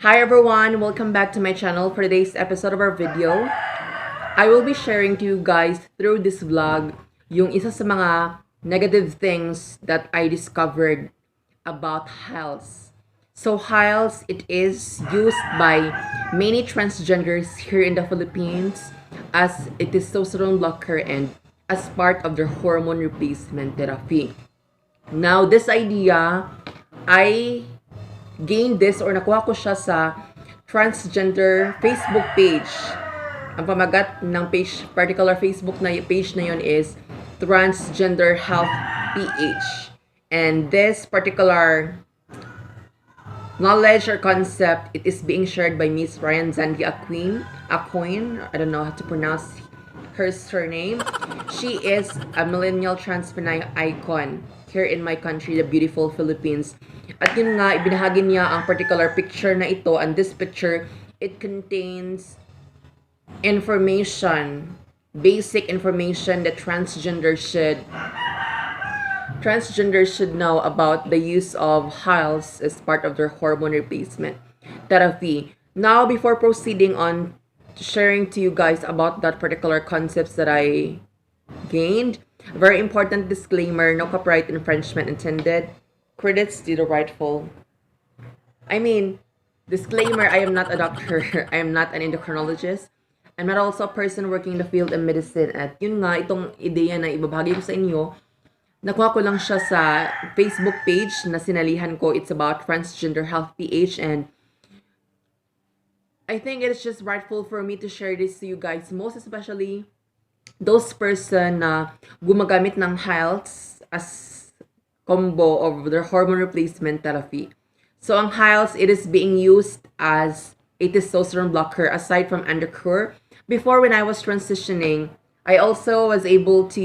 Hi everyone, welcome back to my channel. For today's episode of our video, I will be sharing to you guys through this vlog yung isa sa mga negative things that I discovered about Hyles. So Hyles, it is used by many transgenders here in the Philippines as a testosterone blocker and as part of their hormone replacement therapy. Now, this idea, I gained this or nakuha ko siya sa transgender Facebook page. Ang pamagat ng particular Facebook na page na yun is Transgender Health PH. And this particular knowledge or concept, it is being shared by Miss Ryan Zandy Acoin. I don't know how to pronounce her surname. She is a millennial trans Pinay icon here in my country, the beautiful Philippines. At yun nga, ibinahagi niya ang particular picture na ito. And this picture, it contains information, basic information that transgenders should know about the use of Hyles as part of their hormone replacement therapy. Now, before proceeding on sharing to you guys about that particular concepts that I gained, very important disclaimer, no copyright infringement intended. Credits to the rightful. Disclaimer, I am not a doctor. I am not an endocrinologist. I'm not also a person working in the field of medicine. At yun nga, itong ideya na ibabahagi ko sa inyo, nakuha ko lang siya sa Facebook page na sinalihan ko. It's about Transgender Health PH, and I think it's just rightful for me to share this to you guys, most especially those person na gumagamit ng Hyles as combo of their hormone replacement therapy. So ang Hyles, it is being used as a testosterone blocker aside from Endocure. Before, when I was transitioning, I also was able to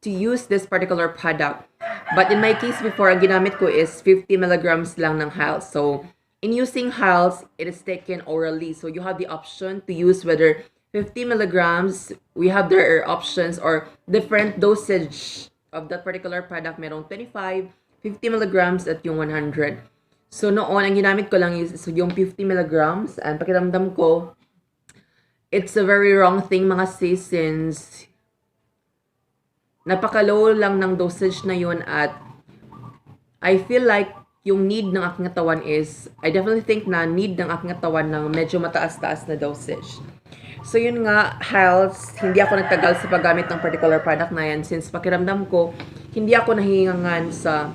use this particular product. But in my case before, ang ginamit ko is 50 milligrams lang ng Hyles. So in using Hyles, it is taken orally. So you have the option to use whether 50 milligrams, we have their options or different dosage of that particular product. Merong 25, 50 milligrams at yung 100. So noon, ang ginamit ko lang is yung 50 milligrams. And pakiramdam ko, it's a very wrong thing mga sis, since napaka-low lang ng dosage na yun. At I feel like yung need ng aking katawan is, I definitely think na need ng aking katawan ng medyo mataas-taas na dosage. So yun nga, Hyles, hindi ako nagtagal sa paggamit ng particular product na yan, since pakiramdam ko, hindi ako nahihingangan sa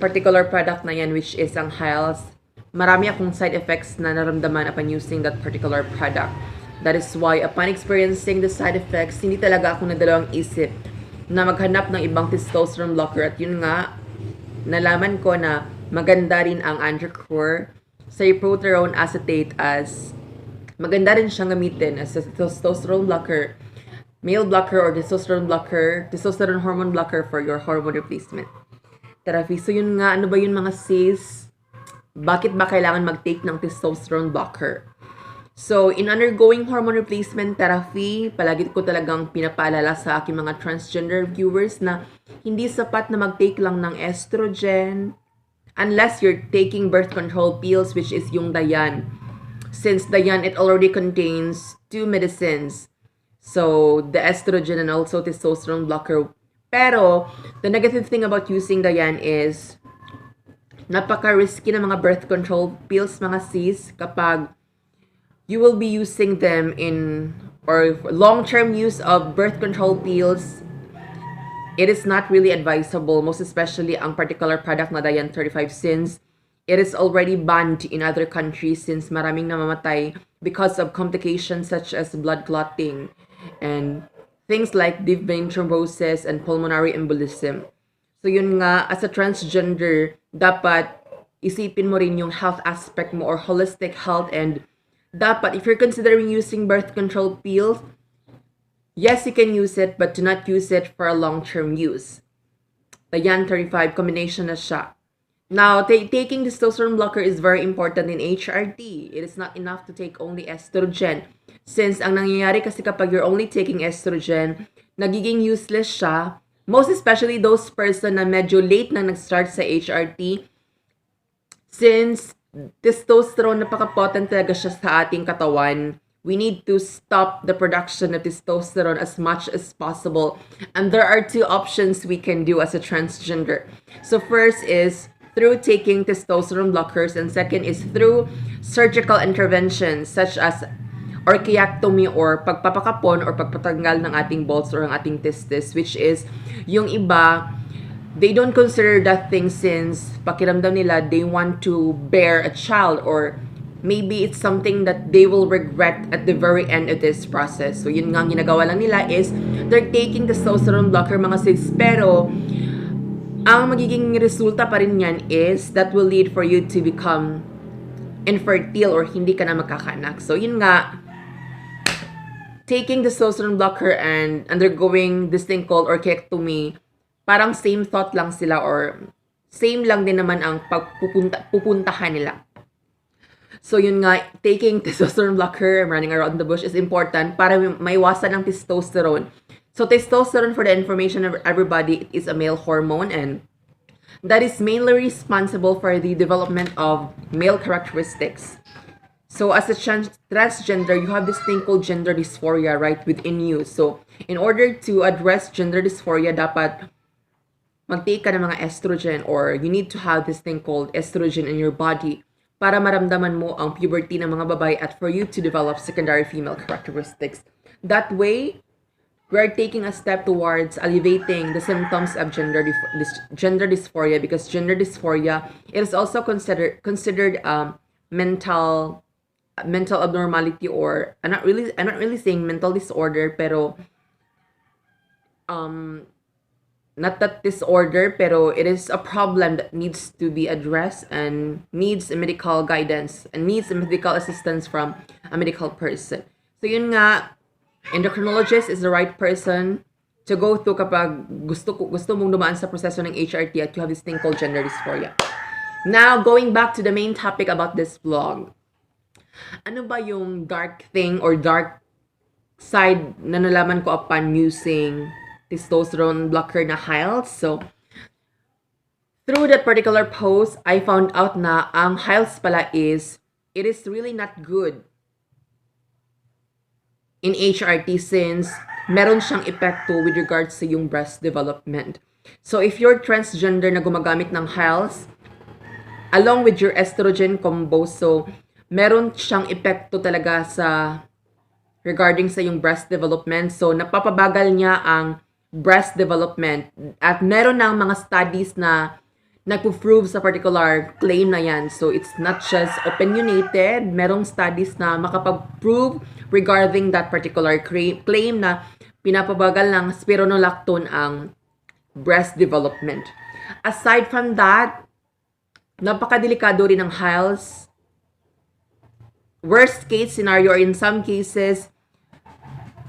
particular product na yan, which is ang Hyles. Marami akong side effects na naramdaman upon using that particular product. That is why upon experiencing the side effects, hindi talaga ako nadalawang isip na maghanap ng ibang testosterone blocker. At yun nga, nalaman ko na maganda rin ang Endocure cyproterone acetate, as maganda rin siyang gamitin as a testosterone blocker, male blocker, or testosterone blocker, testosterone hormone blocker for your hormone replacement therapy. So yun nga, ano ba yun mga sis? Bakit ba kailangan mag-take ng testosterone blocker? So in undergoing hormone replacement therapy, palagi ko talagang pinapaalala sa aking mga transgender viewers na hindi sapat na mag-take lang ng estrogen unless you're taking birth control pills, which is yung Dayan. Since Dayan, it already contains two medicines. So, the estrogen and also testosterone blocker. Pero, the negative thing about using Dayan is napaka-risky na mga birth control pills mga sis kapag you will be using them in, or long-term use of birth control pills. It is not really advisable, most especially ang particular product na Dayan 35, since it is already banned in other countries, since maraming namamatay because of complications such as blood clotting and things like deep vein thrombosis and pulmonary embolism. So yun nga, as a transgender, dapat isipin mo rin yung health aspect mo or holistic health, and dapat, if you're considering using birth control pills, yes, you can use it, but do not use it for a long-term use. Dayan 35, combination na siya. Now, taking testosterone blocker is very important in HRT. It is not enough to take only estrogen. Since ang nangyayari kasi kapag you're only taking estrogen, nagiging useless siya. Most especially those person na medyo late na nag-start sa HRT. Since testosterone, napaka-potent talaga siya sa ating katawan. We need to stop the production of testosterone as much as possible. And there are two options we can do as a transgender. So first is through taking testosterone blockers, and second is through surgical interventions such as orchiectomy or pagpapakapon or pagpatanggal ng ating balls or ang ating testes, which is yung iba, they don't consider that thing since pakiramdam nila they want to bear a child, or maybe it's something that they will regret at the very end of this process. So yun nga ang ginagawa lang nila is they're taking testosterone blocker, mga sis, pero ang magiging resulta pa rin yan is that will lead for you to become infertile or hindi ka na magkakaanak. So yun nga, taking testosterone blocker and undergoing this thing called orchiectomy, parang same thought lang sila or same lang din naman ang pupuntahan nila. So yun nga, taking testosterone blocker, running around the bush is important para maiwasan ang testosterone. So testosterone, for the information of everybody, it is a male hormone and that is mainly responsible for the development of male characteristics. So as a transgender, you have this thing called gender dysphoria right within you. So in order to address gender dysphoria, dapat mag-take ka ng mga estrogen, or you need to have this thing called estrogen in your body para maramdaman mo ang puberty ng mga babae at for you to develop secondary female characteristics. That way, we are taking a step towards alleviating the symptoms of gender dysphoria, because gender dysphoria, it is also considered mental abnormality, or I'm not really saying mental disorder, pero not that disorder, pero it is a problem that needs to be addressed and needs a medical guidance and needs a medical assistance from a medical person. So yun nga, endocrinologist is the right person to go to kapag gusto mong dumaan sa proseso ng HRT at you have this thing called gender dysphoria. Now, going back to the main topic about this vlog. Ano ba yung dark thing or dark side na nalaman ko upon using testosterone blocker na Hyles? So, through that particular post, I found out na ang Hyles pala it is really not good in HRT since meron siyang epekto with regards sa yung breast development. So, if you're transgender na gumagamit ng Hyles, along with your estrogen combo, so meron siyang epekto talaga sa regarding sa yung breast development. So, napapabagal niya ang breast development. At meron ng mga studies na nagpo-prove sa particular claim na yan. So, it's not just opinionated. Merong studies na makapag-prove regarding that particular claim na pinapabagal ng spironolactone ang breast development. Aside from that, napakadelikado rin ng Hyles. Worst case scenario, or in some cases,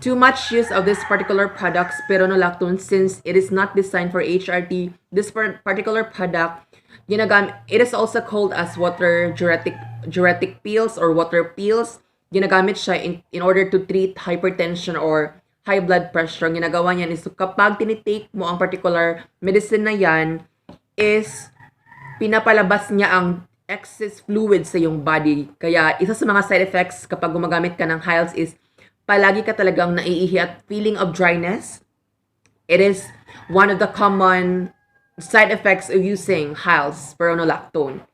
too much use of this particular product, spironolactone, since it is not designed for HRT. This particular product, it is also called as water diuretic pills or water pills. Ginagamit siya in order to treat hypertension or high blood pressure. Ang ginagawa niyan is kapag tinitake mo ang particular medicine na yan, is pinapalabas niya ang excess fluid sa iyong body. Kaya isa sa mga side effects kapag gumagamit ka ng Hyles is palagi ka talagang naiihi at feeling of dryness. It is one of the common side effects of using Hyles-Spironolactone.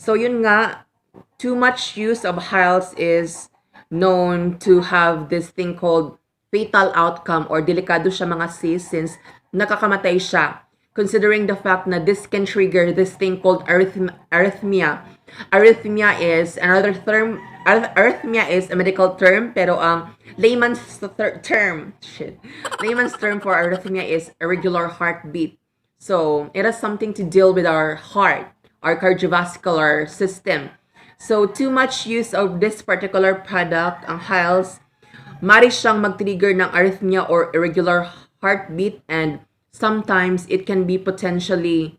So yun nga, too much use of Hyles is known to have this thing called fatal outcome, or delikado siya mga sis since nakakamatay siya. Considering the fact na this can trigger this thing called arrhythmia. Arrhythmia is another term. Arrhythmia is a medical term, pero ang layman's term for arrhythmia is irregular heartbeat. So, it has something to deal with our heart, our cardiovascular system. So, too much use of this particular product, ang Hyles, mari siyang mag-trigger ng arrhythmia or irregular heartbeat, and sometimes it can be potentially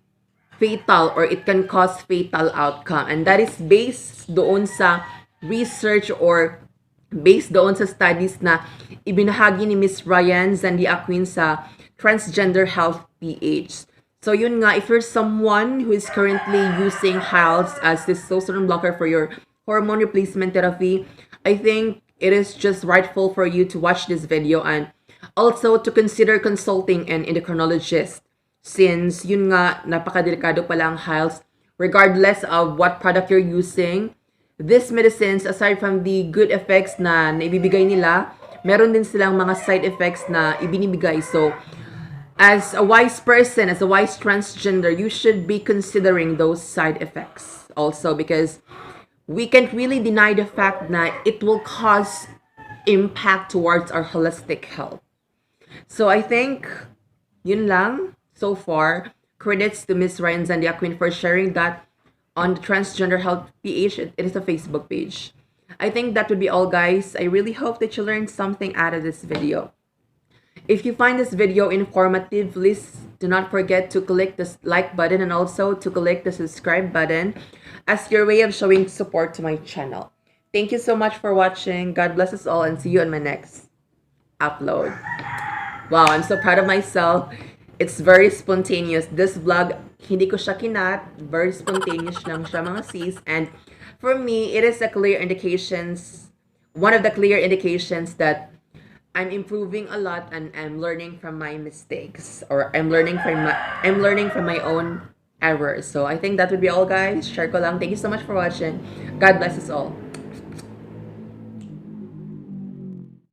fatal or it can cause fatal outcome. And that is based doon sa research or based doon sa studies na ibinahagi ni Miss Ryan Zandiaquin sa Transgender Health PH. So yun nga, if you're someone who is currently using Hyles as testosterone blocker for your hormone replacement therapy, I think it is just rightful for you to watch this video and also to consider consulting an endocrinologist, since yun nga, napakadelikado pala ang Hyles regardless of what product you're using. These medicines, aside from the good effects na naibibigay nila, meron din silang mga side effects na ibinibigay. So, as a wise person, as a wise transgender, you should be considering those side effects also, because we can't really deny the fact that it will cause impact towards our holistic health. So I think yun lang so far. Credits to Miss Ryan Zandiaquin for sharing that on the Transgender Health PH. It is a Facebook page. I think that would be all, guys. I really hope that you learned something out of this video. If you find this video informative, please do not forget to click the like button and also to click the subscribe button as your way of showing support to my channel. Thank you so much for watching. God bless us all and see you on my next upload. Wow, I'm so proud of myself. It's very spontaneous. This vlog, hindi ko siya kinat. Very spontaneous lang siya, mga sis. And for me, it is a clear indications, one of the clear indications that I'm improving a lot and I'm learning from my mistakes, or I'm learning from my own errors. So I think that would be all, guys. Share ko lang. Thank you so much for watching. God bless us all.